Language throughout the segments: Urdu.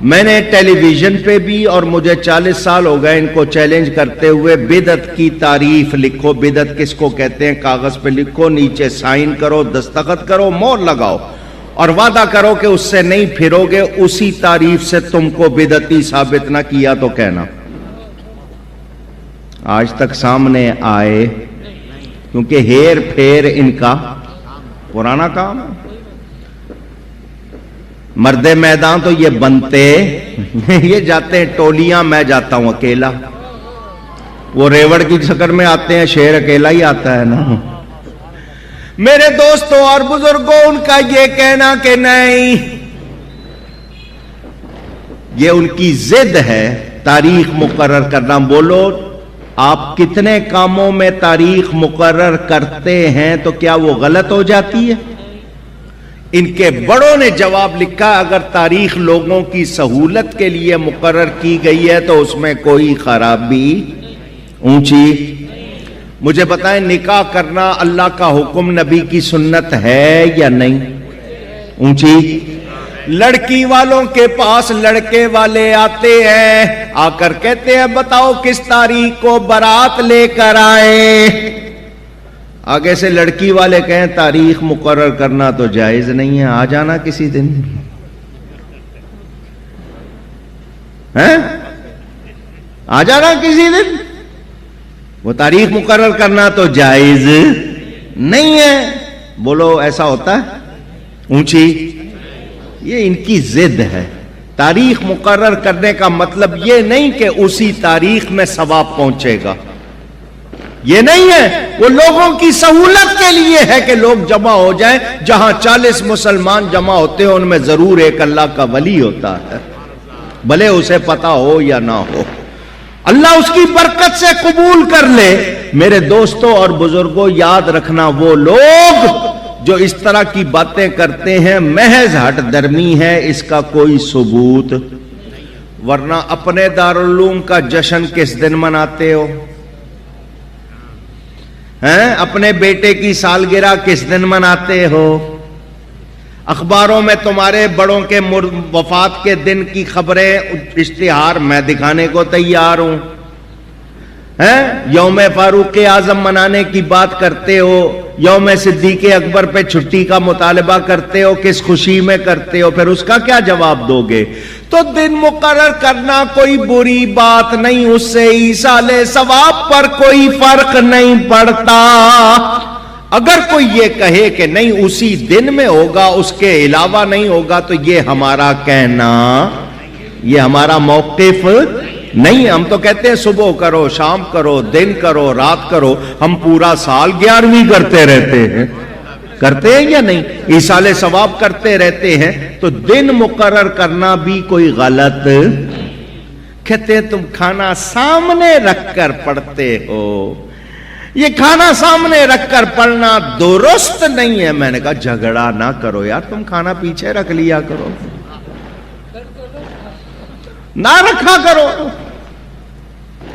میں نے ٹیلی ویژن پہ بھی، اور مجھے 40 سال ہو گئے ان کو چیلنج کرتے ہوئے، بدعت کی تعریف لکھو، بدعت کس کو کہتے ہیں کاغذ پہ لکھو، نیچے سائن کرو، دستخط کرو، مور لگاؤ، اور وعدہ کرو کہ اس سے نہیں پھرو گے، اسی تعریف سے تم کو بدعتی ثابت نہ کیا تو کہنا۔ آج تک سامنے آئے، کیونکہ ہیر پھیر ان کا پرانا کام ہے۔ مرد میدان تو یہ بنتے یہ جاتے ہیں ٹولیاں، میں جاتا ہوں اکیلا۔ وہ ریوڑ کی شکل میں آتے ہیں، شیر اکیلا ہی آتا ہے نا۔ میرے دوستوں اور بزرگوں، ان کا یہ کہنا کہ نہیں، یہ ان کی ضد ہے تاریخ مقرر کرنا۔ بولو، آپ کتنے کاموں میں تاریخ مقرر کرتے ہیں تو کیا وہ غلط ہو جاتی ہے؟ ان کے بڑوں نے جواب لکھا، اگر تاریخ لوگوں کی سہولت کے لیے مقرر کی گئی ہے تو اس میں کوئی خرابی اونچی۔ مجھے بتائیں، نکاح کرنا اللہ کا حکم، نبی کی سنت ہے یا نہیں؟ اونچی۔ لڑکی والوں کے پاس لڑکے والے آتے ہیں، آ کر کہتے ہیں بتاؤ کس تاریخ کو بارات لے کر آئے۔ آگے سے لڑکی والے کہیں تاریخ مقرر کرنا تو جائز نہیں ہے، آ جانا کسی دن۔ آ جانا کسی دن، وہ تاریخ مقرر کرنا تو جائز نہیں ہے۔ بولو ایسا ہوتا ہے؟ اونچی۔ یہ ان کی ضد ہے۔ تاریخ مقرر کرنے کا مطلب یہ نہیں کہ اسی تاریخ میں ثواب پہنچے گا، یہ نہیں ہے۔ وہ لوگوں کی سہولت کے لیے ہے کہ لوگ جمع ہو جائیں۔ جہاں 40 مسلمان جمع ہوتے ہیں ان میں ضرور ایک اللہ کا ولی ہوتا ہے، بھلے اسے پتا ہو یا نہ ہو، اللہ اس کی برکت سے قبول کر لے۔ میرے دوستوں اور بزرگوں، یاد رکھنا، وہ لوگ جو اس طرح کی باتیں کرتے ہیں محض ہٹ درمی ہے، اس کا کوئی ثبوت۔ ورنہ اپنے دارالعلوم کا جشن کس دن مناتے ہو؟ اپنے بیٹے کی سالگرہ کس دن مناتے ہو؟ اخباروں میں تمہارے بڑوں کے وفات کے دن کی خبریں، اشتہار میں دکھانے کو تیار ہوں۔ یوم فاروق اعظم منانے کی بات کرتے ہو، یوم صدیق اکبر پہ چھٹی کا مطالبہ کرتے ہو، کس خوشی میں کرتے ہو؟ پھر اس کا کیا جواب دو گے؟ تو دن مقرر کرنا کوئی بری بات نہیں، اس سے ایصال ثواب پر کوئی فرق نہیں پڑتا۔ اگر کوئی یہ کہے کہ نہیں اسی دن میں ہوگا، اس کے علاوہ نہیں ہوگا، تو یہ ہمارا کہنا، یہ ہمارا موقف نہیں۔ ہم تو کہتے ہیں صبح کرو، شام کرو، دن کرو، رات کرو۔ ہم پورا سال 11ویں کرتے رہتے ہیں، کرتے ہیں یا نہیں؟ ایصال ثواب کرتے رہتے ہیں۔ تو دن مقرر کرنا بھی کوئی غلط، کہتے ہیں تم کھانا سامنے رکھ کر پڑھتے ہو، یہ کھانا سامنے رکھ کر پڑھنا درست نہیں ہے۔ میں نے کہا جھگڑا نہ کرو یار، تم کھانا پیچھے رکھ لیا کرو، نہ رکھا کرو۔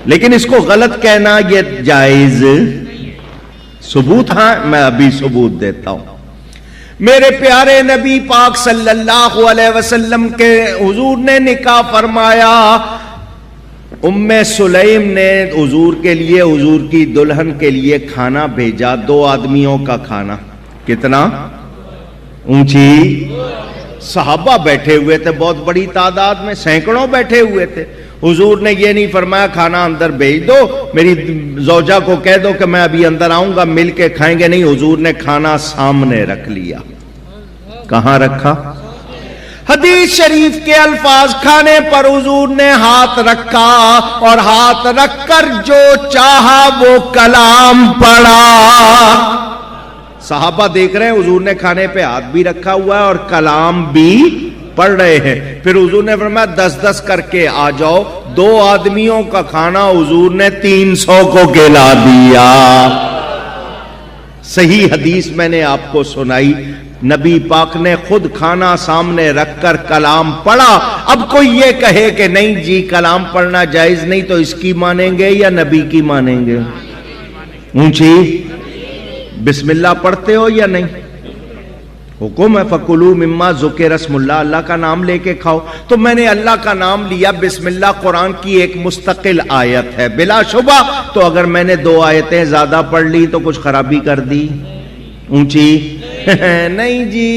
لیکن اس کو غلط کہنا یہ جائز ثبوت؟ ہاں، میں ابھی ثبوت دیتا ہوں۔ میرے پیارے نبی پاک صلی اللہ علیہ وسلم کے حضور نے نکاح فرمایا۔ ام سلیم نے حضور کے لیے، حضور کی دلہن کے لیے کھانا بھیجا، 2 آدمیوں کا کھانا۔ کتنا؟ اونچی۔ صحابہ بیٹھے ہوئے تھے بہت بڑی تعداد میں، سینکڑوں بیٹھے ہوئے تھے۔ حضور نے یہ نہیں فرمایا کھانا اندر بھیج دو، میری زوجہ کو کہہ دو کہ میں ابھی اندر آؤں گا، مل کے کھائیں گے۔ نہیں، حضور نے کھانا سامنے رکھ لیا۔ کہاں رکھا؟ حدیث شریف کے الفاظ، کھانے پر حضور نے ہاتھ رکھا، اور ہاتھ رکھ کر جو چاہا وہ کلام پڑھا۔ صحابہ دیکھ رہے ہیں حضور نے کھانے پہ ہاتھ بھی رکھا ہوا ہے اور کلام بھی پڑھ رہے ہیں۔ پھر حضور نے فرمایا 10 کر کے آ جاؤ۔ 2 آدمیوں کا کھانا حضور نے 300 کو کھلا دیا۔ صحیح حدیث میں نے آپ کو سنائی، نبی پاک نے خود کھانا سامنے رکھ کر کلام پڑھا۔ اب کوئی یہ کہے کہ نہیں جی کلام پڑھنا جائز نہیں، تو اس کی مانیں گے یا نبی کی مانیں گے؟ اونچی۔ بسم اللہ پڑھتے ہو یا نہیں؟ حکم ہے فَكُلُوا مِمَّا ذُكِرَ اسْمُ اللَّهِ، اللہ کا نام لے کے کھاؤ. تو میں نے اللہ کا نام لیا، بسم اللہ قرآن کی ایک مستقل آیت ہے بلا شبہ. تو اگر میں نے 2 آیتیں زیادہ پڑھ لی تو کچھ خرابی کر دی اونچی؟ نہیں جی،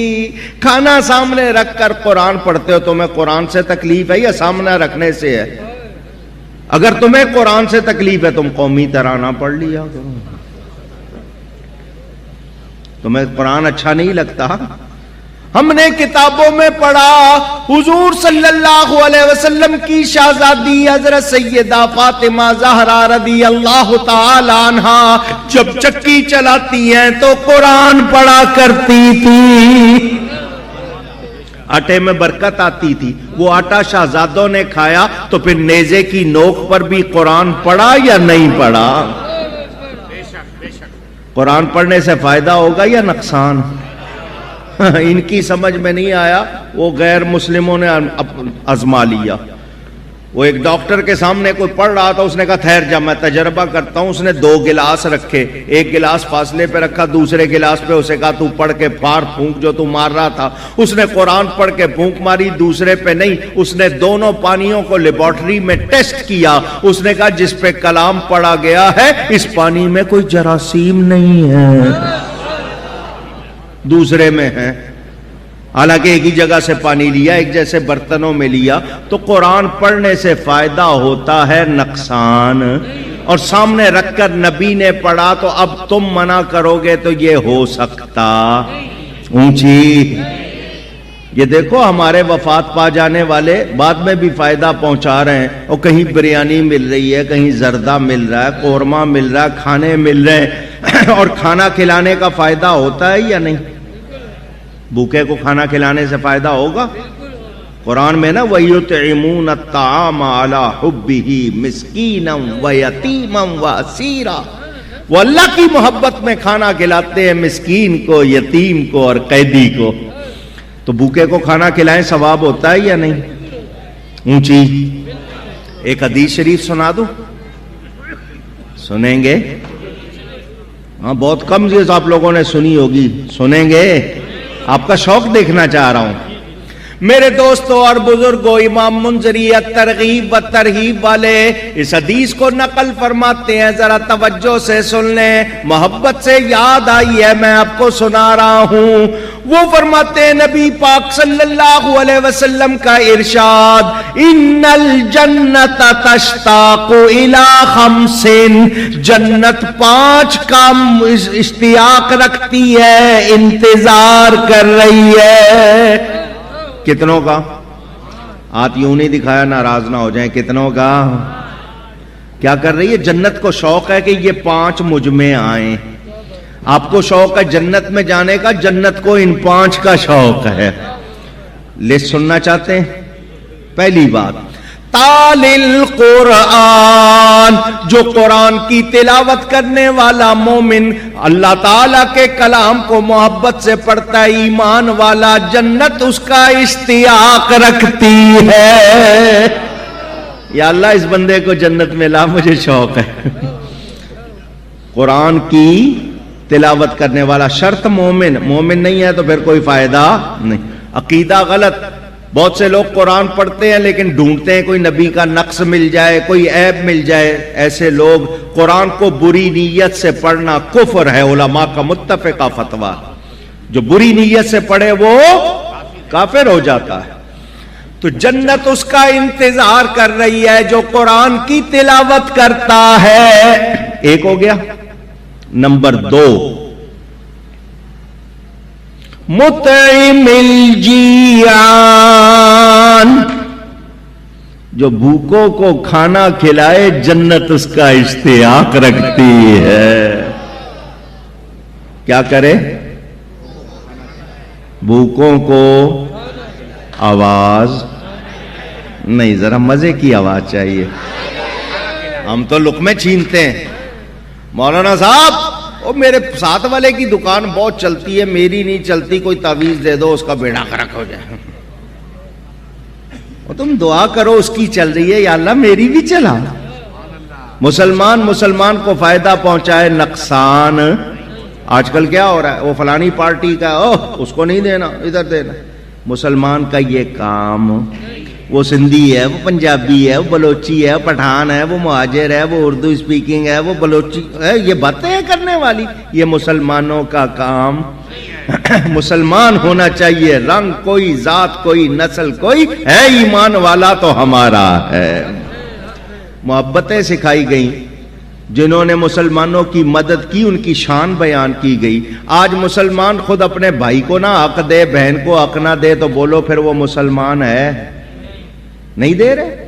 کھانا سامنے رکھ کر قرآن پڑھتے ہو. تمہیں قرآن سے تکلیف ہے یا سامنے رکھنے سے ہے؟ اگر تمہیں قرآن سے تکلیف ہے تم قومی ترانہ پڑھ لیا کرو. تمہیں قرآن اچھا نہیں لگتا؟ ہم نے کتابوں میں پڑھا حضور صلی اللہ علیہ وسلم کی شہزادی حضرت سیدہ فاطمہ زہرا رضی اللہ تعالی عنہا جب چکی چلاتی ہیں تو قرآن پڑھا کرتی تھی. آٹے میں برکت آتی تھی. وہ آٹا شہزادوں نے کھایا تو پھر نیزے کی نوک پر بھی قرآن پڑھا یا نہیں پڑھا؟ قرآن پڑھنے سے فائدہ ہوگا یا نقصان؟ ان کی سمجھ میں نہیں آیا. وہ غیر مسلموں نے آزما لیا. وہ ایک ڈاکٹر کے سامنے کوئی پڑھ رہا تھا، اس نے کہا ٹھہر جا میں تجربہ کرتا ہوں. اس نے 2 گلاس رکھے، ایک گلاس فاصلے پہ رکھا، دوسرے گلاس پہ اسے کہا تو پڑھ کے پھاڑ پھونک جو تو مار رہا تھا. اس نے قرآن پڑھ کے پھونک ماری، دوسرے پہ نہیں. اس نے دونوں پانیوں کو لیبارٹری میں ٹیسٹ کیا. اس نے کہا جس پہ کلام پڑھا گیا ہے اس پانی میں کوئی جراثیم نہیں ہے، دوسرے میں ہے. حالانکہ ایک ہی جگہ سے پانی لیا، ایک جیسے برتنوں میں لیا. تو قرآن پڑھنے سے فائدہ ہوتا ہے، نقصان. اور سامنے رکھ کر نبی نے پڑھا تو اب تم منع کرو گے تو یہ ہو سکتا اونچی. یہ دیکھو ہمارے وفات پا جانے والے بعد میں بھی فائدہ پہنچا رہے ہیں. اور کہیں بریانی مل رہی ہے، کہیں زردہ مل رہا ہے، قورمہ مل رہا ہے، کھانے مل رہے ہیں. اور کھانا کھلانے کا فائدہ ہوتا ہے یا نہیں؟ بھوکے کو کھانا کھلانے سے فائدہ ہوگا؟ قرآن میں نا وَيُطْعِمُونَ الطَّعَامَ عَلَى حُبِّهِ مِسْكِينًا وَيَتِيمًا وَأَسِيرًا. وہ اللہ کی محبت میں کھانا کھلاتے ہیں مسکین کو، یتیم کو اور قیدی کو. تو بھوکے کو کھانا کھلائیں ثواب ہوتا ہے یا نہیں؟ اونچی. ایک حدیث شریف سنا دوں؟ سنیں گے؟ ہاں بہت کم چیز آپ لوگوں نے سنی ہوگی. سنیں گے؟ آپ کا شوق دیکھنا چاہ رہا ہوں. میرے دوستوں اور بزرگوں، امام منذری ترغیب و ترہیب والے اس حدیث کو نقل فرماتے ہیں، ذرا توجہ سے سن لیں. محبت سے یاد آئی ہے میں آپ کو سنا رہا ہوں. وہ فرماتے ہیں نبی پاک صلی اللہ علیہ وسلم کا ارشاد، ان الجنت تشتاق الی 5، جنت 5 کا اشتیاق رکھتی ہے، انتظار کر رہی ہے. کتنوں کا؟ ہاتھ یوں نہیں دکھایا ناراض نہ ہو جائیں. کتنوں کا؟ کیا کر رہی ہے؟ جنت کو شوق ہے کہ یہ 5 مجھ میں آئیں. آپ کو شوق ہے جنت میں جانے کا، جنت کو ان 5 کا شوق ہے. لسٹ سننا چاہتے ہیں؟ پہلی بات، تالل قرآن، جو قرآن کی تلاوت کرنے والا مومن اللہ تعالیٰ کے کلام کو محبت سے پڑھتا ہے، ایمان والا، جنت اس کا اشتیاق رکھتی ہے. یا اللہ اس بندے کو جنت میں لا، مجھے شوق ہے. قرآن کی تلاوت کرنے والا. شرط مومن. مومن نہیں ہے تو پھر کوئی فائدہ نہیں. عقیدہ غلط. بہت سے لوگ قرآن پڑھتے ہیں لیکن ڈھونڈتے ہیں کوئی نبی کا نقص مل جائے، کوئی عیب مل جائے. ایسے لوگ قرآن کو بری نیت سے پڑھنا کفر ہے، علماء کا متفقہ فتویٰ. جو بری نیت سے پڑھے وہ کافر ہو جاتا ہے. تو جنت اس کا انتظار کر رہی ہے جو قرآن کی تلاوت کرتا ہے. ایک ہو گیا. نمبر 2، مطعم الجیعان، جو بھوکوں کو کھانا کھلائے جنت اس کا اشتیاق رکھتی ہے. کیا کرے؟ بھوکوں کو آواز نہیں، ذرا مزے کی آواز چاہیے. ہم تو لقمے چھینتے ہیں. مولانا صاحب وہ میرے ساتھ والے کی دکان بہت چلتی ہے، میری نہیں چلتی، کوئی تعویذ دے دو اس کا بیڑا غرق ہو جائے. اور تم دعا کرو اس کی چل رہی ہے، یا اللہ میری بھی چلا. مسلمان کو فائدہ پہنچائے، نقصان آج کل کیا ہو رہا ہے, وہ فلانی پارٹی کا, اس کو نہیں دینا, ادھر دینا. مسلمان کا یہ کام, وہ سندھی ہے, وہ پنجابی ہے, وہ بلوچی ہے, وہ پٹھان ہے, وہ مہاجر ہے, وہ اردو اسپیکنگ ہے, وہ بلوچی ہے, یہ باتیں ہیں کرنے والی. یہ مسلمانوں کا کام. مسلمان ہونا چاہیے, رنگ کوئی, ذات کوئی, نسل کوئی, ہے ایمان والا تو ہمارا ہے. محبتیں سکھائی گئیں, جنہوں نے مسلمانوں کی مدد کی ان کی شان بیان کی گئی. آج مسلمان خود اپنے بھائی کو نہ حق دے, بہن کو حق نہ دے, تو بولو پھر وہ مسلمان ہے؟ نہیں دے رہے.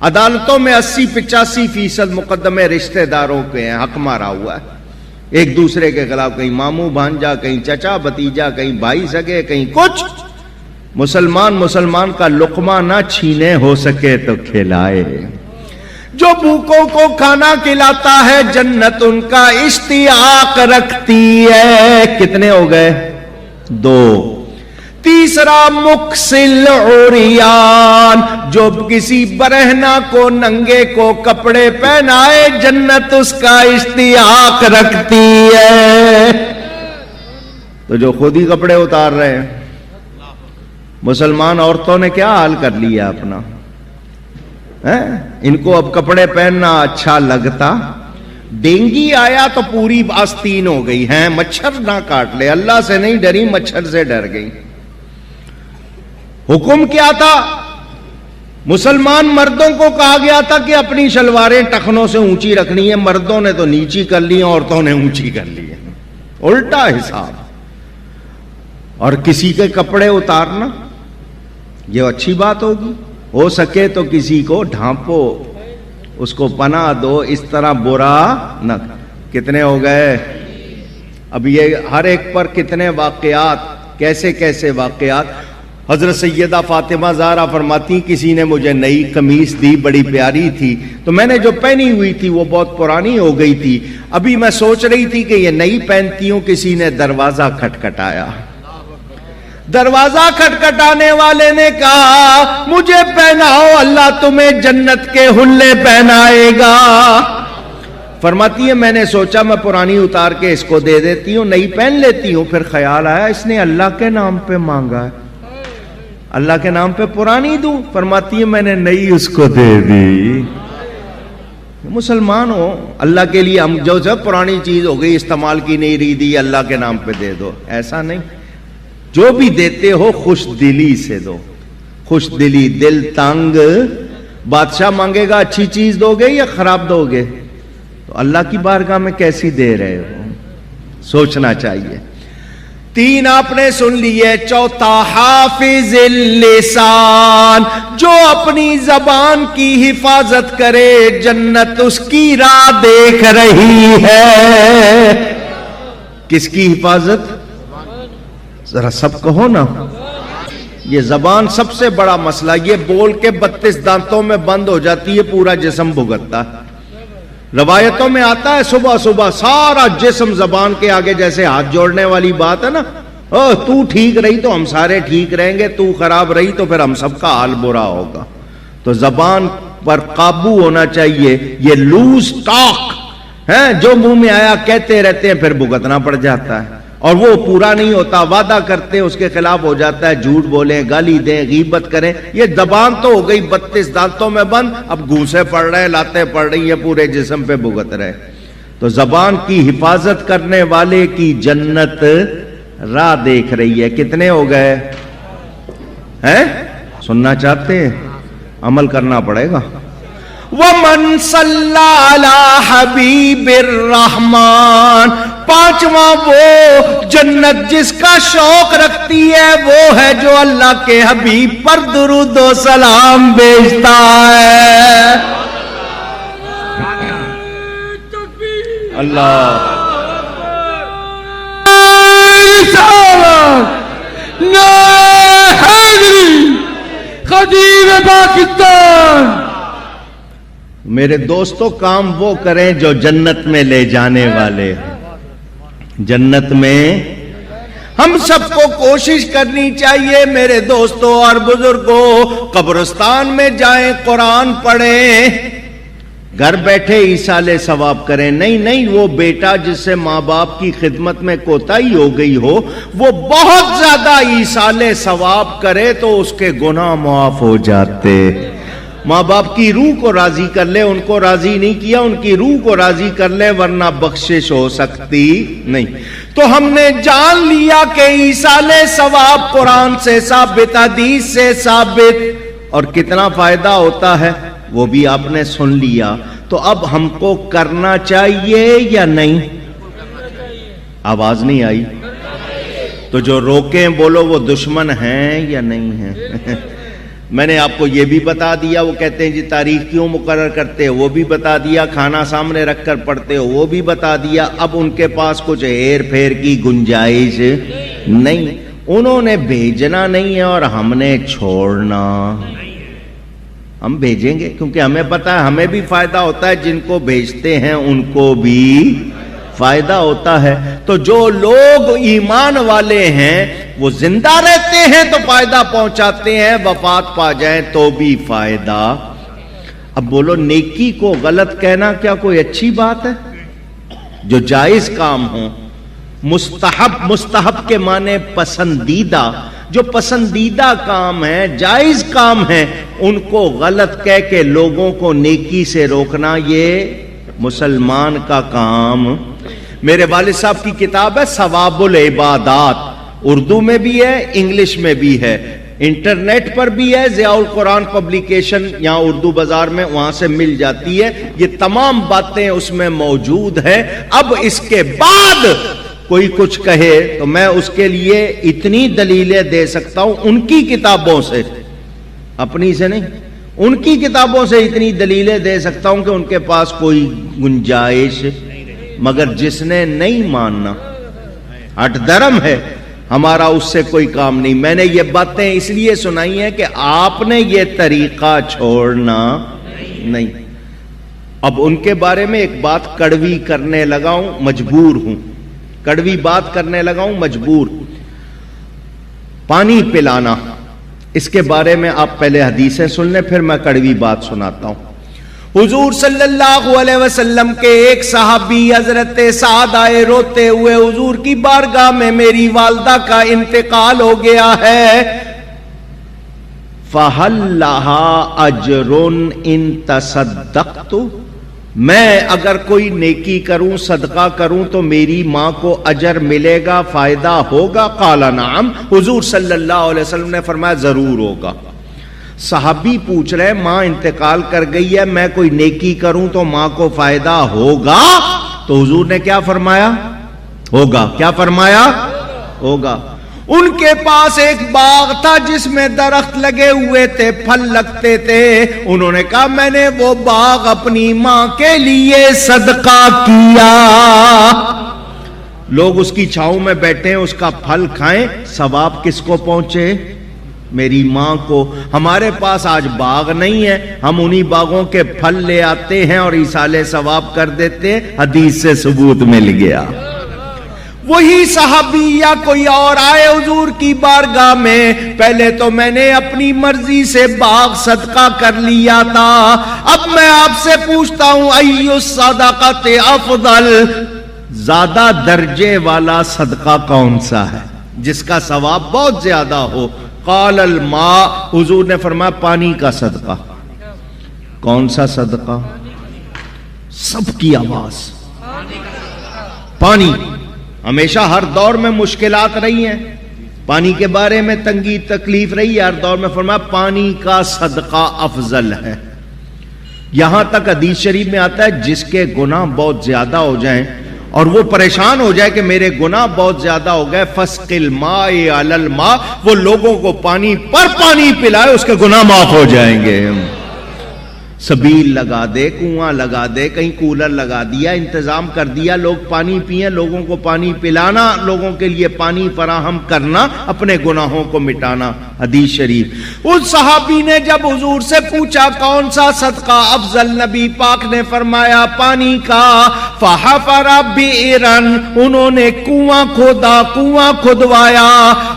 عدالتوں میں 80-85% مقدمے رشتہ داروں کے ہیں, حق مارا ہوا ہے ایک دوسرے کے خلاف, کہیں ماموں بھانجا, کہیں چچا بھتیجا, کہیں بھائی سگے, کہیں کچھ. مسلمان کا لقمہ نہ چھینے, ہو سکے تو کھلائے. جو بھوکوں کو کھانا کھلاتا ہے جنت ان کا اشتیاق رکھتی ہے. کتنے ہو گئے؟ 2. تیسرا مکسل عریان, جو کسی برہنہ کو, ننگے کو کپڑے پہنائے جنت اس کا اشتیاق رکھتی ہے. تو جو خود ہی کپڑے اتار رہے ہیں, مسلمان عورتوں نے کیا حال کر لیا اپنا. ان کو اب کپڑے پہننا اچھا لگتا. ڈینگی آیا تو پوری آستین ہو گئی ہیں, مچھر نہ کاٹ لے, اللہ سے نہیں ڈری, مچھر سے ڈر گئی. حکم کیا تھا؟ مسلمان مردوں کو کہا گیا تھا کہ اپنی شلواریں ٹخنوں سے اونچی رکھنی ہے. مردوں نے تو نیچی کر لی, عورتوں نے اونچی کر لی. الٹا حساب. اور کسی کے کپڑے اتارنا یہ اچھی بات ہوگی؟ ہو سکے تو کسی کو ڈھانپو, اس کو پناہ دو, اس طرح برا نہ. کتنے ہو گئے؟ اب یہ ہر ایک پر کتنے واقعات, کیسے کیسے واقعات. حضرت سیدہ فاطمہ زہرا فرماتی کسی نے مجھے نئی قمیص دی, بڑی پیاری تھی, تو میں نے جو پہنی ہوئی تھی وہ بہت پرانی ہو گئی تھی. ابھی میں سوچ رہی تھی کہ یہ نئی پہنتی ہوں, کسی نے دروازہ کھٹکھٹایا. دروازہ کھٹکھٹانے والے نے کہا مجھے پہناؤ, اللہ تمہیں جنت کے حلے پہنائے گا. فرماتی ہے میں نے سوچا میں پرانی اتار کے اس کو دے دیتی ہوں, نئی پہن لیتی ہوں. پھر خیال آیا اس نے اللہ کے نام پہ مانگا ہے, اللہ کے نام پہ پرانی دوں. فرماتی ہے میں نے نئی اس کو دے دی. مسلمان ہو, اللہ کے لیے ہم جو جب پرانی چیز ہو گئی استعمال کی نہیں رہی دی, اللہ کے نام پہ دے دو, ایسا نہیں. جو بھی دیتے ہو خوش دلی سے دو. خوش دلی, دل تنگ. بادشاہ مانگے گا اچھی چیز دو گے یا خراب دو گے؟ تو اللہ کی بارگاہ میں کیسی دے رہے ہو, سوچنا چاہیے. 3 آپ نے سن لیے. چوتھا حافظ اللسان, جو اپنی زبان کی حفاظت کرے جنت اس کی راہ دیکھ رہی ہے. کس کی حفاظت؟ ذرا سب کہو نا. یہ زبان سب سے بڑا مسئلہ. یہ بول کے 32 دانتوں میں بند ہو جاتی ہے, پورا جسم بھگتتا ہے. روایتوں میں آتا ہے صبح صبح سارا جسم زبان کے آگے جیسے ہاتھ جوڑنے والی بات ہے نا, تو ٹھیک رہی تو ہم سارے ٹھیک رہیں گے, تو خراب رہی تو پھر ہم سب کا حال برا ہوگا. تو زبان پر قابو ہونا چاہیے. یہ لوز ٹاک ہے, جو منہ میں آیا کہتے رہتے ہیں, پھر بھگتنا پڑ جاتا ہے اور وہ پورا نہیں ہوتا. وعدہ کرتے اس کے خلاف ہو جاتا ہے, جھوٹ بولیں, گالی دیں, غیبت کریں. یہ زبان تو ہو گئی 32 دانتوں میں بند, اب گھوسے پڑ رہے, لاتیں پڑ رہی ہیں, پورے جسم پہ بھگت رہے. تو زبان کی حفاظت کرنے والے کی جنت راہ دیکھ رہی ہے. کتنے ہو گئے ہیں؟ سننا چاہتے ہیں؟ عمل کرنا پڑے گا. وَمَنْ صَلَّى عَلَى حَبِيبِ الرَّحْمَنِ, 5واں وہ جنت جس کا شوق رکھتی ہے وہ ہے جو اللہ کے حبیب پر درود و سلام بھیجتا ہے. اللہ خدیو پاکستان. میرے دوستوں کام وہ کریں جو جنت میں لے جانے والے. جنت میں ہم سب کو کوشش کرنی چاہیے میرے دوستوں اور بزرگوں, قبرستان میں جائیں, قرآن پڑھیں. گھر بیٹھے ایصال ثواب کریں. نہیں وہ بیٹا جس سے ماں باپ کی خدمت میں کوتاہی ہو گئی ہو وہ بہت زیادہ ایصال ثواب کرے تو اس کے گناہ معاف ہو جاتے. ماں باپ کی روح کو راضی کر لے, ان کو راضی نہیں کیا, ان کی روح کو راضی کر لے ورنہ بخشش ہو سکتی نہیں. تو ہم نے جان لیا کہ ایصال ثواب قرآن سے ثابت, حدیث سے ثابت, اور کتنا فائدہ ہوتا ہے وہ بھی آپ نے سن لیا. تو اب ہم کو کرنا چاہیے یا نہیں؟ آواز نہیں آئی تو جو روکیں بولو وہ دشمن ہیں یا نہیں ہیں؟ میں نے آپ کو یہ بھی بتا دیا, وہ کہتے ہیں جی تاریخ کیوں مقرر کرتے ہو وہ بھی بتا دیا, کھانا سامنے رکھ کر پڑھتے ہو وہ بھی بتا دیا. اب ان کے پاس کچھ ہیر پھیر کی گنجائش نہیں, انہوں نے بھیجنا نہیں ہے اور ہم نے چھوڑنا. ہم بھیجیں گے کیونکہ ہمیں پتا ہے ہمیں بھی فائدہ ہوتا ہے, جن کو بھیجتے ہیں ان کو بھی فائدہ ہوتا ہے. تو جو لوگ ایمان والے ہیں وہ زندہ رہتے ہیں تو فائدہ پہنچاتے ہیں, وفات پا جائیں تو بھی فائدہ. اب بولو نیکی کو غلط کہنا کیا کوئی اچھی بات ہے؟ جو جائز کام ہو, مستحب کے معنی پسندیدہ, جو پسندیدہ کام ہے جائز کام ہے ان کو غلط کہہ کے لوگوں کو نیکی سے روکنا یہ مسلمان کا کام. میرے والد صاحب کی کتاب ہے ثواب العبادات, اردو میں بھی ہے انگلش میں بھی ہے, انٹرنیٹ پر بھی ہے, ضیاء القرآن پبلیکیشن یہاں اردو بازار میں وہاں سے مل جاتی ہے. یہ تمام باتیں اس میں موجود ہیں. اب اس کے بعد کوئی کچھ کہے تو میں اس کے لیے اتنی دلیلیں دے سکتا ہوں ان کی کتابوں سے, اپنی سے نہیں, ان کی کتابوں سے اتنی دلیلیں دے سکتا ہوں کہ ان کے پاس کوئی گنجائش, مگر جس نے نہیں ماننا ہٹ درم ہے, ہمارا اس سے کوئی کام نہیں. میں نے یہ باتیں اس لیے سنائی ہیں کہ آپ نے یہ طریقہ چھوڑنا نہیں. اب ان کے بارے میں ایک بات کڑوی کرنے لگا ہوں, مجبور ہوں, کڑوی بات کرنے لگا ہوں مجبور. پانی پلانا, اس کے بارے میں آپ پہلے حدیثیں سن لیں پھر میں کڑوی بات سناتا ہوں. حضور صلی اللہ علیہ وسلم کے ایک صحابی حضرت سعد آئے روتے ہوئے, حضور کی بارگاہ میں میری والدہ کا انتقال ہو گیا ہے. فَهَلْ لَهَا أَجْرٌ إِن تَصَدَّقْتُ, میں اگر کوئی نیکی کروں صدقہ کروں تو میری ماں کو اجر ملے گا, فائدہ ہوگا؟ قال نعم, حضور صلی اللہ علیہ وسلم نے فرمایا ضرور ہوگا. صحابی پوچھ رہے ماں انتقال کر گئی ہے, میں کوئی نیکی کروں تو ماں کو فائدہ ہوگا؟ تو حضور نے کیا فرمایا؟ ہوگا. کیا فرمایا؟ ہوگا. ان کے پاس ایک باغ تھا جس میں درخت لگے ہوئے تھے, پھل لگتے تھے. انہوں نے کہا میں نے وہ باغ اپنی ماں کے لیے صدقہ کیا. لوگ اس کی چھاؤں میں بیٹھے ہیں, اس کا پھل کھائیں, ثواب کس کو پہنچے؟ میری ماں کو. ہمارے پاس آج باغ نہیں ہے, ہم انہی باغوں کے پھل لے آتے ہیں اور ایصال ثواب کر دیتے ہیں. حدیث سے ثبوت مل گیا. وہی صحابی یا کوئی اور آئے حضور کی بارگاہ میں, پہلے تو میں نے اپنی مرضی سے باغ صدقہ کر لیا تھا, اب میں آپ سے پوچھتا ہوں ای الصدقۃ افضل, زیادہ درجے والا صدقہ کون سا ہے جس کا ثواب بہت زیادہ ہو؟ قال الماء, حضور نے فرمایا پانی کا صدقہ. کون سا صدقہ؟ سب کی آواز, پانی. ہمیشہ ہر دور میں مشکلات رہی ہیں, پانی کے بارے میں تنگی تکلیف رہی ہے ہر دور میں, فرمایا پانی کا صدقہ افضل ہے. یہاں تک حدیث شریف میں آتا ہے جس کے گناہ بہت زیادہ ہو جائیں اور وہ پریشان ہو جائے کہ میرے گناہ بہت زیادہ ہو گئے, فسق الماء علی الماء, وہ لوگوں کو پانی پر پانی پلائے, اس کے گناہ معاف ہو جائیں گے. سبیل لگا دے, کنواں لگا دے, کہیں کولر لگا دیا, انتظام کر دیا, لوگ پانی پئیں, لوگوں کو پانی پلانا, لوگوں کے لیے پانی فراہم کرنا, اپنے گناہوں کو مٹانا. حدیث شریف. اس صحابی نے جب حضور سے پوچھا کون سا صدقہ افضل, نبی پاک نے فرمایا پانی کا. فحفر بئرا, انہوں نے کنواں کھودا, کنواں کھدوایا.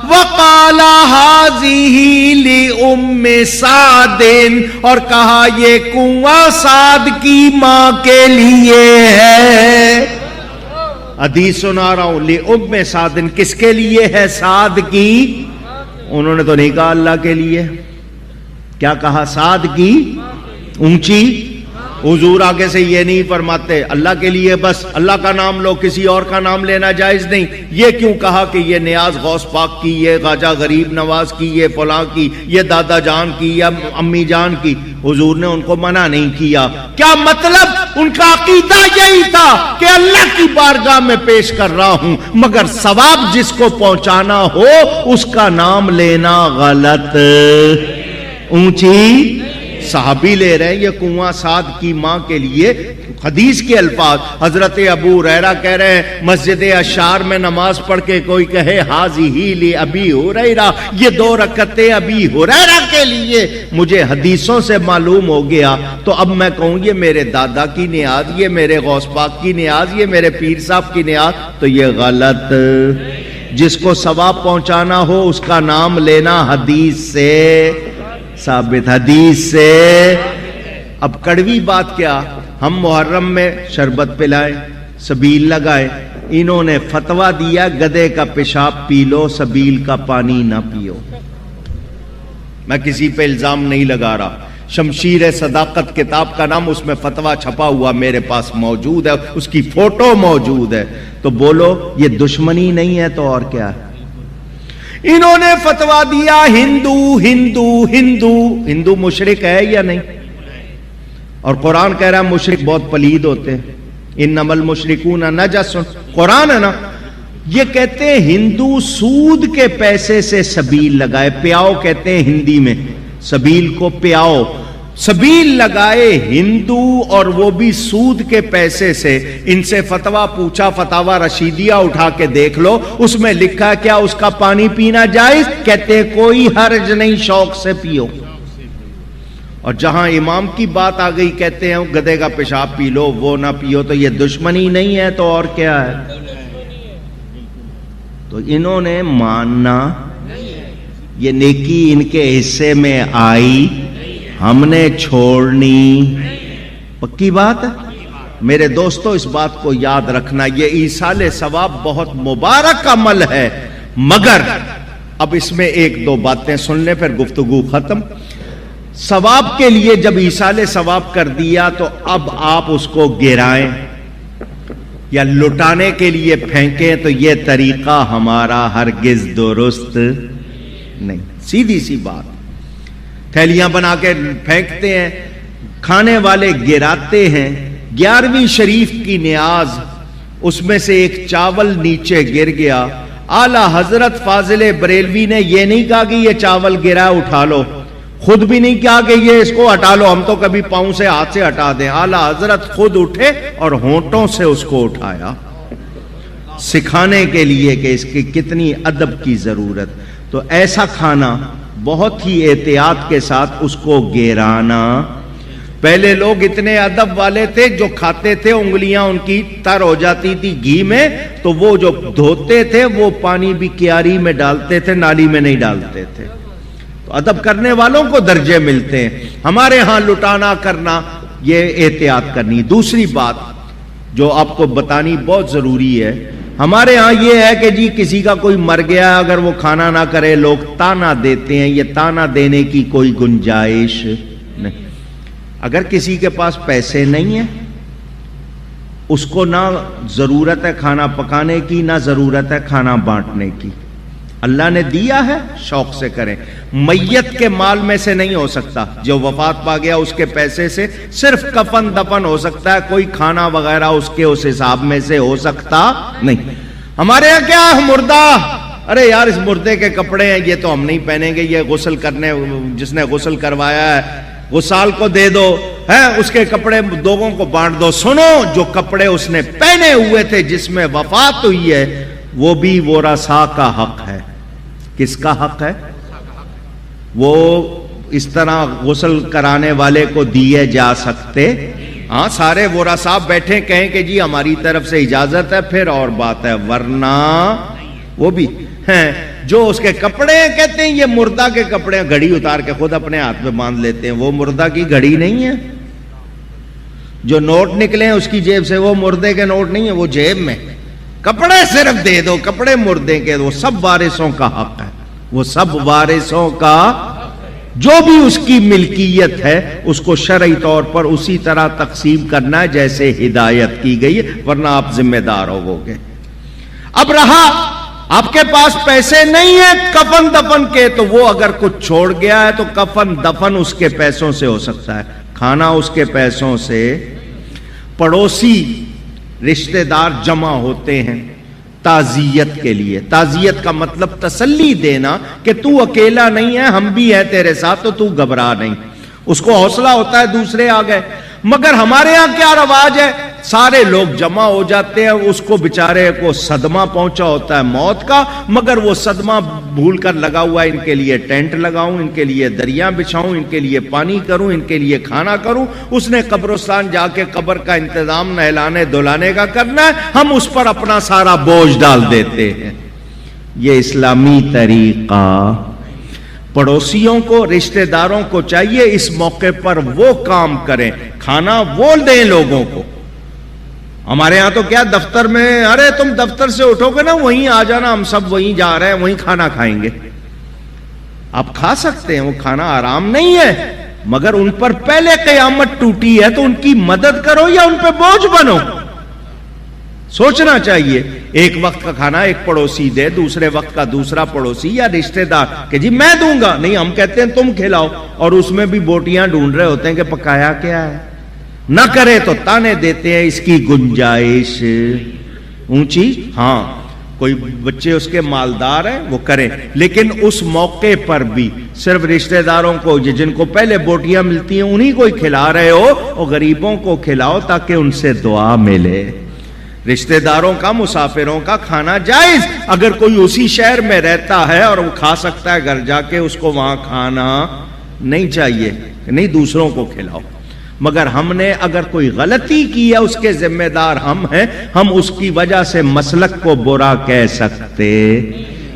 وقال هذه لأم سعد, اور کہا یہ کنواں سعد کی ماں کے لیے ہے. حدیث سنا رہا ہوں. لِأُمِّ سعد، کس کے لیے ہے؟ سعد کی. انہوں نے تو نہیں کہا اللہ کے لیے. کیا کہا؟ سعد کی اونچی. حضور آگے سے یہ نہیں فرماتے اللہ کے لیے بس اللہ کا نام لو، کسی اور کا نام لینا جائز نہیں. یہ کیوں کہا کہ یہ نیاز غوث پاک کی، یہ خواجہ غریب نواز کی، یہ فلاں کی، یہ دادا جان کی، یا امی جان کی؟ حضور نے ان کو منع نہیں کیا. کیا مطلب؟ ان کا عقیدہ یہی تھا کہ اللہ کی بارگاہ میں پیش کر رہا ہوں، مگر ثواب جس کو پہنچانا ہو اس کا نام لینا غلط. اونچی صحابی لے رہے ہیں یہ کنواں سعد کی ماں کے لیے. حدیث کے الفاظ حضرت ابو ہریرہ کہہ رہے ہیں مسجد اشعار میں نماز پڑھ کے کوئی کہے حاذہ لی ابی ہریرہ، یہ 2 رکعتیں ابی ہریرہ کے لیے، مجھے حدیثوں سے معلوم ہو گیا تو اب میں کہوں یہ میرے دادا کی نیاز، یہ میرے غوث پاک کی نیاز، یہ میرے پیر صاحب کی نیاز، تو یہ غلط. جس کو ثواب پہنچانا ہو اس کا نام لینا حدیث سے ثابت، حدیث سے. اب کڑوی بات کیا؟ ہم محرم میں شربت پلائیں، سبیل لگائیں. انہوں نے فتویٰ دیا گدھے کا پیشاب پی لو، سبیل کا پانی نہ پیو. میں کسی پہ الزام نہیں لگا رہا. شمشیر صداقت کتاب کا نام، اس میں فتویٰ چھپا ہوا میرے پاس موجود ہے، اس کی فوٹو موجود ہے. تو بولو یہ دشمنی نہیں ہے تو اور کیا ہے؟ انہوں نے فتویٰ دیا ہندو ہندو ہندو. ہندو مشرک ہے یا نہیں؟ اور قرآن کہہ رہا ہے مشرک بہت پلید ہوتے ہیں. انما المشرکون نجس، قرآن ہے نا. یہ کہتے ہیں ہندو سود کے پیسے سے سبیل لگائے، پیاؤ کہتے ہیں ہندی میں، سبیل کو پیاؤ. سبیل لگائے ہندو اور وہ بھی سود کے پیسے سے. ان سے فتویٰ پوچھا، فتاوی رشیدیہ اٹھا کے دیکھ لو، اس میں لکھا کیا اس کا پانی پینا جائز؟ کہتے کوئی حرج نہیں، شوق سے پیو. اور جہاں امام کی بات آ گئی کہتے ہیں گدھے کا پیشاب پی لو، وہ نہ پیو. تو یہ دشمنی نہیں ہے تو اور کیا ہے؟ تو انہوں نے ماننا، یہ نیکی ان کے حصے میں آئی، ہم نے چھوڑنی. پکی بات ہے میرے دوستو. اس بات کو یاد رکھنا، یہ ایصال ثواب بہت مبارک عمل ہے، مگر اب اس میں 1-2 باتیں سن لیں پھر گفتگو ختم. ثواب کے لیے جب ایصال ثواب کر دیا تو اب آپ اس کو گرائیں یا لٹانے کے لیے پھینکیں تو یہ طریقہ ہمارا ہرگز درست نہیں. سیدھی سی بات. تھیلیاں بنا کے پھینکتے ہیں، کھانے والے گراتے ہیں. 11ویں شریف کی نیاز، اس میں سے ایک چاول نیچے گر گیا. اعلی حضرت فاضل بریلوی نے یہ نہیں کہا کہ یہ چاول گرا اٹھا لو، خود بھی نہیں کہا کہ یہ اس کو ہٹا لو، ہم تو کبھی پاؤں سے ہاتھ سے ہٹا دیں. اعلی حضرت خود اٹھے اور ہونٹوں سے اس کو اٹھایا، سکھانے کے لیے کہ اس کی کتنی ادب کی ضرورت. تو ایسا کھانا بہت ہی احتیاط کے ساتھ اس کو گرانا. پہلے لوگ اتنے ادب والے تھے جو کھاتے تھے انگلیاں ان کی تر ہو جاتی تھی گھی میں، تو وہ جو دھوتے تھے وہ پانی بھی کیاری میں ڈالتے تھے، نالی میں نہیں ڈالتے تھے. تو ادب کرنے والوں کو درجے ملتے ہیں. ہمارے ہاں لٹانا کرنا، یہ احتیاط کرنی. دوسری بات جو آپ کو بتانی بہت ضروری ہے، ہمارے ہاں یہ ہے کہ جی کسی کا کوئی مر گیا اگر وہ کھانا نہ کرے لوگ تانا دیتے ہیں. یہ تانا دینے کی کوئی گنجائش نہیں. اگر کسی کے پاس پیسے نہیں ہیں، اس کو نہ ضرورت ہے کھانا پکانے کی، نہ ضرورت ہے کھانا بانٹنے کی. اللہ نے دیا ہے، شوق سے کریں. میت کے مال میں سے نہیں ہو سکتا، جو وفات پا گیا اس کے پیسے سے صرف کفن دفن ہو سکتا ہے، کوئی کھانا وغیرہ اس کے اس حساب میں سے ہو سکتا نہیں. ہمارے یہاں کیا مردہ، ارے یار اس مردے کے کپڑے ہیں یہ تو ہم نہیں پہنیں گے، یہ غسل کرنے جس نے غسل کروایا ہے غسال کو دے دو، ہے اس کے کپڑے لوگوں کو بانٹ دو. سنو، جو کپڑے اس نے پہنے ہوئے تھے جس میں وفات ہوئی ہے وہ بھی ورثاء کا حق ہے. کس کا حق ہے؟ وہ اس طرح غسل کرانے والے کو دیے جا سکتے. ہاں سارے ورثاء بیٹھے کہیں کہ جی ہماری طرف سے اجازت ہے پھر اور بات ہے، ورنہ وہ بھی ہیں جو اس کے کپڑے ہیں کہتے ہیں یہ مردہ کے کپڑے ہیں، گھڑی اتار کے خود اپنے ہاتھ میں باندھ لیتے ہیں. وہ مردہ کی گھڑی نہیں ہے، جو نوٹ نکلے ہیں اس کی جیب سے، وہ مردے کے نوٹ نہیں ہے، وہ جیب میں، کپڑے صرف دے دو، کپڑے مردے کے، وہ سب وارثوں کا حق ہے، وہ سب وارثوں کا، جو بھی اس کی ملکیت ہے اس کو شرعی طور پر اسی طرح تقسیم کرنا ہے جیسے ہدایت کی گئی ہے، ورنہ آپ ذمہ دار ہوگے۔ اب رہا آپ کے پاس پیسے نہیں ہیں کفن دفن کے، تو وہ اگر کچھ چھوڑ گیا ہے تو کفن دفن اس کے پیسوں سے ہو سکتا ہے، کھانا اس کے پیسوں سے۔ پڑوسی رشتہ دار جمع ہوتے ہیں تعزیت کے لیے، تعزیت کا مطلب تسلی دینا کہ تو اکیلا نہیں ہے، ہم بھی ہیں تیرے ساتھ، تو تو گھبرا نہیں، اس کو حوصلہ ہوتا ہے دوسرے آ گئے۔ مگر ہمارے ہاں کیا رواج ہے، سارے لوگ جمع ہو جاتے ہیں، اس کو بیچارے کو صدمہ پہنچا ہوتا ہے موت کا، مگر وہ صدمہ بھول کر لگا ہوا ہے، ان کے لیے ٹینٹ لگاؤں، ان کے لیے دریاں بچھاؤں، ان کے لیے پانی کروں، ان کے لیے کھانا کروں، اس نے قبرستان جا کے قبر کا انتظام نہلانے دھلانے کا کرنا ہے، ہم اس پر اپنا سارا بوجھ ڈال دیتے ہیں۔ یہ اسلامی طریقہ، پڑوسیوں کو رشتہ داروں کو چاہیے اس موقع پر وہ کام کریں، کھانا وہ دیں لوگوں کو۔ ہمارے ہاں تو کیا دفتر میں، ارے تم دفتر سے اٹھو گے نا وہیں آ جانا، ہم سب وہیں جا رہے ہیں، وہیں کھانا کھائیں گے۔ آپ کھا سکتے ہیں، وہ کھانا آرام نہیں ہے، مگر ان پر پہلے قیامت ٹوٹی ہے تو ان کی مدد کرو یا ان پہ بوجھ بنو۔ سوچنا چاہیے، ایک وقت کا کھانا ایک پڑوسی دے، دوسرے وقت کا دوسرا پڑوسی یا رشتہ دار، کہ جی میں دوں گا، نہیں ہم کہتے ہیں تم کھلاؤ، اور اس میں بھی بوٹیاں ڈھونڈ رہے ہوتے ہیں کہ پکایا کیا ہے، نہ کرے تو تانے دیتے ہیں، اس کی گنجائش اونچی، ہاں کوئی بچے اس کے مالدار ہیں وہ کریں، لیکن اس موقع پر بھی صرف رشتہ داروں کو جن کو پہلے بوٹیاں ملتی ہیں انہی کو ہی کھلا رہے ہو، اور غریبوں کو کھلاؤ تاکہ ان سے دعا ملے۔ رشتہ داروں کا، مسافروں کا کھانا جائز، اگر کوئی اسی شہر میں رہتا ہے اور وہ کھا سکتا ہے گھر جا کے، اس کو وہاں کھانا نہیں چاہیے، نہیں دوسروں کو کھلاؤ۔ مگر ہم نے اگر کوئی غلطی کی ہے اس کے ذمہ دار ہم ہیں، ہم اس کی وجہ سے مسلک کو برا کہہ سکتے،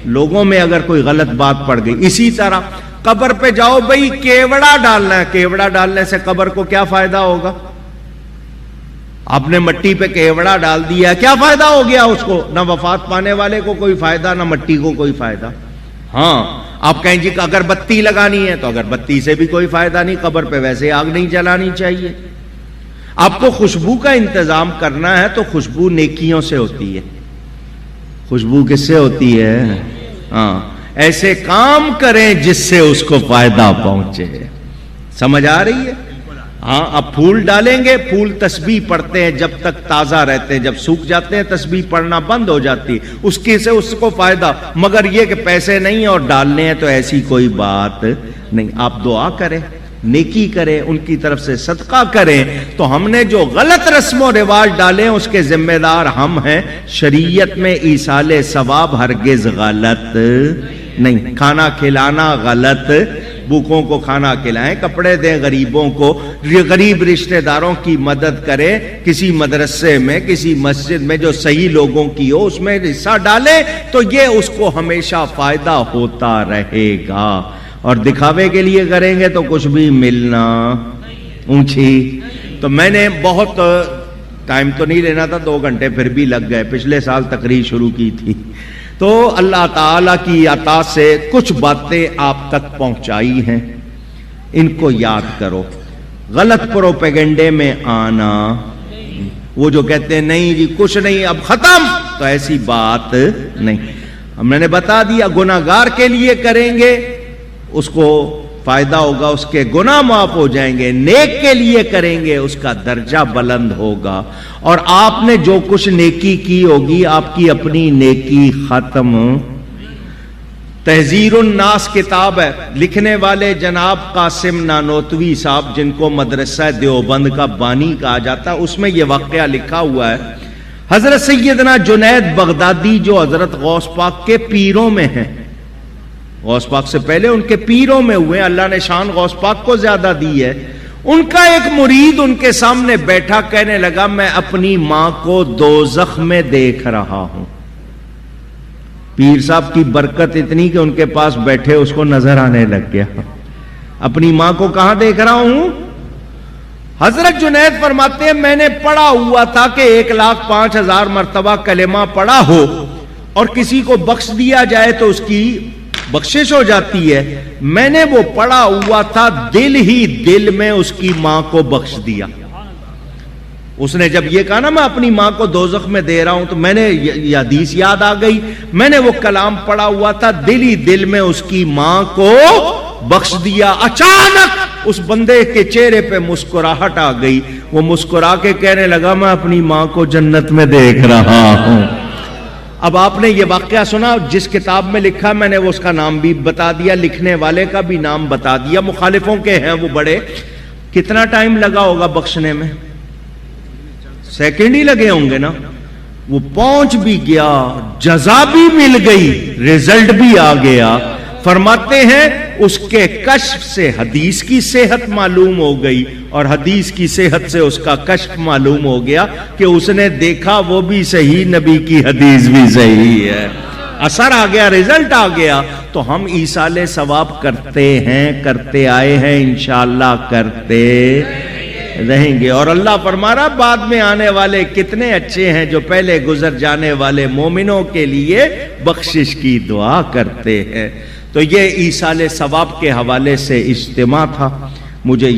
لوگوں میں اگر کوئی غلط بات پڑ گئی۔ اسی طرح قبر پہ جاؤ بھئی کیوڑا ڈالنا ہے، کیوڑا ڈالنے سے قبر کو کیا فائدہ ہوگا؟ آپ نے مٹی پہ کیوڑا ڈال دیا، کیا فائدہ ہو گیا اس کو؟ نہ وفات پانے والے کو کوئی فائدہ، نہ مٹی کو کوئی فائدہ۔ ہاں آپ کہیں جی کہ اگر بتی لگانی ہے تو اگر بتی سے بھی کوئی فائدہ نہیں، قبر پہ ویسے آگ نہیں جلانی چاہیے۔ آپ کو خوشبو کا انتظام کرنا ہے تو خوشبو نیکیوں سے ہوتی ہے۔ خوشبو کس سے ہوتی ہے؟ ہاں ایسے کام کریں جس سے اس کو فائدہ پہنچے۔ سمجھ آ رہی ہے؟ ہاں اب پھول ڈالیں گے، پھول تسبیح پڑھتے ہیں جب تک تازہ رہتے ہیں، جب سوکھ جاتے ہیں تسبیح پڑھنا بند ہو جاتی ہے، اس کی سے اس کو فائدہ، مگر یہ کہ پیسے نہیں اور ڈالنے ہیں تو ایسی کوئی بات نہیں۔ آپ دعا کریں، نیکی کریں، ان کی طرف سے صدقہ کریں۔ تو ہم نے جو غلط رسم و رواج ڈالے ہیں اس کے ذمہ دار ہم ہیں۔ شریعت میں ایصال ثواب ہرگز غلط نہیں، کھانا کھلانا غلط، بھوکوں کو کھانا کھلائیں، کپڑے دیں غریبوں کو، غریب رشتہ داروں کی مدد کریں، کسی مدرسے میں کسی مسجد میں جو صحیح لوگوں کی ہو اس میں حصہ ڈالیں، تو یہ اس کو ہمیشہ فائدہ ہوتا رہے گا۔ اور دکھاوے کے لیے کریں گے تو کچھ بھی ملنا اونچی۔ تو میں نے بہت ٹائم تو نہیں لینا تھا، 2 گھنٹے پھر بھی لگ گئے، پچھلے سال تقریر شروع کی تھی، تو اللہ تعالیٰ کی عطا سے کچھ باتیں آپ تک پہنچائی ہیں، ان کو یاد کرو۔ غلط پروپیگنڈے میں آنا، وہ جو کہتے ہیں نہیں جی کچھ نہیں اب ختم، تو ایسی بات نہیں۔ میں نے بتا دیا گناہگار کے لیے کریں گے اس کو فائدہ ہوگا، اس کے گناہ معاف ہو جائیں گے، نیک کے لیے کریں گے اس کا درجہ بلند ہوگا، اور آپ نے جو کچھ نیکی کی ہوگی آپ کی اپنی نیکی ختم۔ تحذیر الناس کتاب ہے، لکھنے والے جناب قاسم نانوتوی صاحب، جن کو مدرسہ دیوبند کا بانی کہا جاتا ہے، اس میں یہ واقعہ لکھا ہوا ہے۔ حضرت سیدنا جنید بغدادی جو حضرت غوث پاک کے پیروں میں ہیں، غوث پاک سے پہلے ان کے پیروں میں ہوئے، اللہ نے شان غوث پاک کو زیادہ دی ہے، ان کا ایک مرید ان کے سامنے بیٹھا کہنے لگا میں اپنی ماں کو دوزخ میں دیکھ رہا ہوں۔ پیر صاحب کی برکت اتنی کہ ان کے پاس بیٹھے اس کو نظر آنے لگ گیا، اپنی ماں کو کہاں دیکھ رہا ہوں؟ حضرت جنید فرماتے ہیں میں نے پڑھا ہوا تھا کہ 1,05,000 مرتبہ کلمہ پڑھا ہو اور کسی کو بخش دیا جائے تو اس کی بخشش ہو جاتی ہے. میں نے وہ پڑھا ہوا تھا, دل ہی دل میں اس کی ماں کو بخش دیا. اس نے جب یہ کہا نا میں اپنی ماں کو دوزخ میں دے رہا ہوں, تو میں نے یہ حدیث یاد آ گئی, میں نے وہ کلام پڑھا ہوا تھا, دل ہی دل میں اس کی ماں کو بخش دیا. اچانک اس بندے کے چہرے پہ مسکراہٹ آ گئی, وہ مسکرا کے کہنے لگا میں اپنی ماں کو جنت میں دیکھ رہا ہوں. اب آپ نے یہ واقعہ سنا, جس کتاب میں لکھا میں نے وہ اس کا نام بھی بتا دیا, لکھنے والے کا بھی نام بتا دیا, مخالفوں کے ہیں وہ بڑے. کتنا ٹائم لگا ہوگا بخشنے میں؟ سیکنڈ ہی لگے ہوں گے نا. وہ پہنچ بھی گیا, جزا بھی مل گئی, ریزلٹ بھی آ گیا. فرماتے ہیں اس کے کشف سے حدیث کی صحت معلوم ہو گئی, اور حدیث کی صحت سے اس کا کشف معلوم ہو گیا کہ اس نے دیکھا وہ بھی صحیح, نبی کی حدیث بھی صحیح ہے. اثر آ گیا, ریزلٹ آ گیا. تو ہم ایصال ثواب کرتے ہیں, کرتے آئے ہیں, انشاءاللہ کرتے رہیں گے. اور اللہ فرما رہا بعد میں آنے والے کتنے اچھے ہیں جو پہلے گزر جانے والے مومنوں کے لیے بخشش کی دعا کرتے ہیں. تو یہ ایصال ثواب کے حوالے سے اجتماع تھا. مجھے